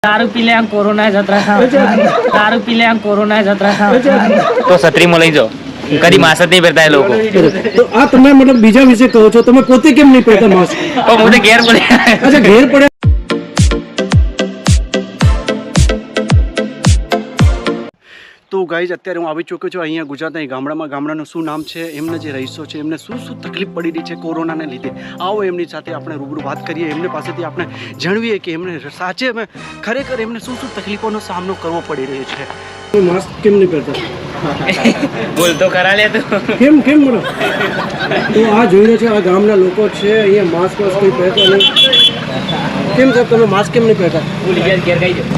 दारू पी ले कोरोना जत्रा खाओ दारू पी ले कोरोना जत्रा खाओ તો છત્રીમાં લઈ જાઓ કદી માસ્ક જ નહીં પહેરતા એ લોકો તો આ તમે મતલબ બીજા વિશે કહો છો, તમે પોતે કેમ નહીં પહેરતા માસ્ક? હું તો ઘેર પડ્યા અચ્છા, ઘેર પડ્યા. તો ગાઈઝ અત્યારે હું આવી ચૂક્યો છું અહીંયા ગુજરાતના ગામડામાં. ગામડાનું શું નામ છે, એમના જે રહીશો છે એમને શું શું તકલીફ પડી રહી છે કોરોનાને લીધે. આવો એમની સાથે આપણે રૂબરૂ વાત કરીએ, એમની પાસેથી આપણે જાણવીએ કે એમને સાચે ખરેખર એમને શું શું તકલીફોનો સામનો કરવો પડી રહ્યો છે. માસ્ક કેમ નહીં પહેરતા? બોલ તો ખરા લે તું કેમ કેમ બોલો? તો આ જોઈ રહ્યો છે, આ ગામના લોકો છે, અહીંયા માસ્ક કંઈ પહેરતા નહીં. કેમ સાહેબ તમે માસ્ક કેમ નહીં પહેરતા? ભૂલી ગયા ઘેર કઈ જાઓ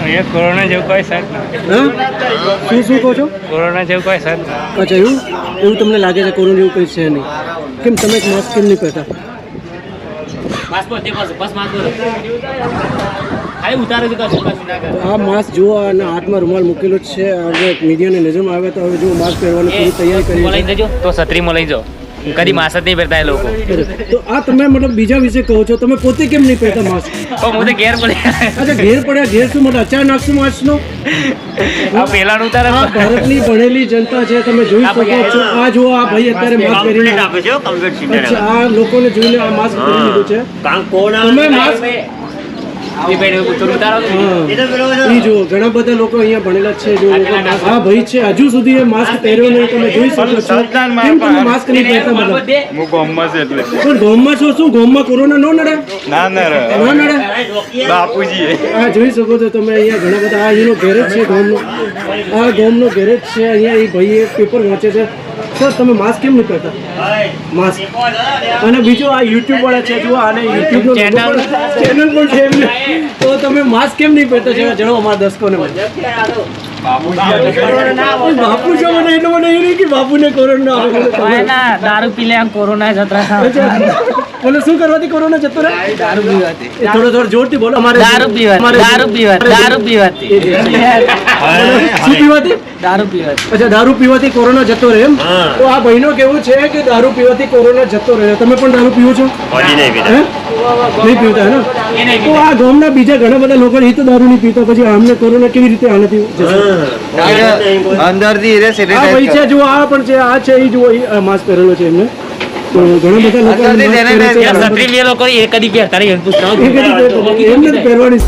અહીંયા કોરોના જેવું કોઈ સર હા, શું કહો છો? કોરોના જેવું કોઈ સર અચ્છા, એવું તમને લાગે છે કોરોના જેવું કંઈ છે નહીં? કેમ તમે માસ્ક કેમ નહીં પહેરતા? આ માસ્ક જુઓ અને હાથમાં રૂમાલ મૂકેલો જ છે. હવે મીડિયાની નજરમાં આવે તો હવે જો માસ્ક પહેરવાની પૂરી તૈયારી કરી લઈ જજો તો છત્રીમાં લઈ જાઓ કદી માસ્ક જ નહીં પહેરતા એ લોકો તો આ તમે મતલબ બીજા વિશે કહો છો, તમે પોતે કેમ નહીં પહેરતા માસ્ક? હું તો ઘેર પડ્યા અચ્છા, ઘેર પડ્યા. ઘેર શું મતલબ અચાનક નાખશું માસ્કનો? આ પેલાનું ઉતારે આ ભારતની ભણેલી જનતા છે, તમે જોઈ શકો છો. આ જુઓ, આ ભાઈ અત્યારે માસ્ક પહેરીને અચ્છા, આ લોકોને જોઈને આ માસ્ક પહેરી લીધું છે. તમે માસ્ક જુઓ, ઘણા બધા લોકો અહીંયા ભણેલા છે. જો આ ભાઈ છે, હજુ સુધી એ માસ્ક પહેર્યો નહીં, તમે જોઈ શકો છો. કેમ તમે માસ્ક નહીં પહેરતા? મતલબ હું ગામમાં છે એટલે પણ ગામમાં છો શું? ગામમાં કોરોના ન નડે? ના નડે. બાપુજી આ જોઈ શકો છો તમે, અહીંયા ઘણા બધા. આ એનો ગેરેજ છે ગામનો, આ ગામનો ગેરેજ છે. અહીંયા એ ભાઈ એક પેપર વાંચે છે. સર તમે માસ્ક કેમ નહીં પહેરતા? માસ્ક. અને બીજું આ યુટ્યુબ વાળા છે, જો આને યુટ્યુબ ચેનલ પણ છે એમને. તો તમે માસ્ક કેમ નહીં પહેરતા? જણાવો અમારા દર્શકોને. બાપુ છો મને એટલો મને એ નહીં કે બાપુને કોરોના આવે. दारू पी ले कोरोना जत्रा खाओ બોલો, શું કરવાથી કોરોના જતો રહે? दारू पीवाती થોડો જોરથી બોલો. અમારે दारू पीवाती दारू पीवाती दारू पीवाती શું પીવાથી? दारू पीवाती અચ્છા, દારૂ પીવાથી કોરોના જતો રહે એમ? તો આ ભાઈનું કેવું છે કે દારૂ પીવાથી કોરોના જતો રહે. તમે પણ દારૂ પીવો છો? નહીં પીતા હે ને? તો આ ગામના બીજા ઘણા બધા લોકો એ તો દારૂ નહીં પીતા, પછી આમને કોરોના કેવી રીતે આનાથી અંદરથી આ ભાઈ છે, જુઓ આ પણ છે, આ છે, એ જુઓ માસ્ક પહેરેલો છે એમને. તો ઘણા બધા લોકો છત્રી બે લોકો એ કદી પહેરતા નહીં એમને પહેરવાની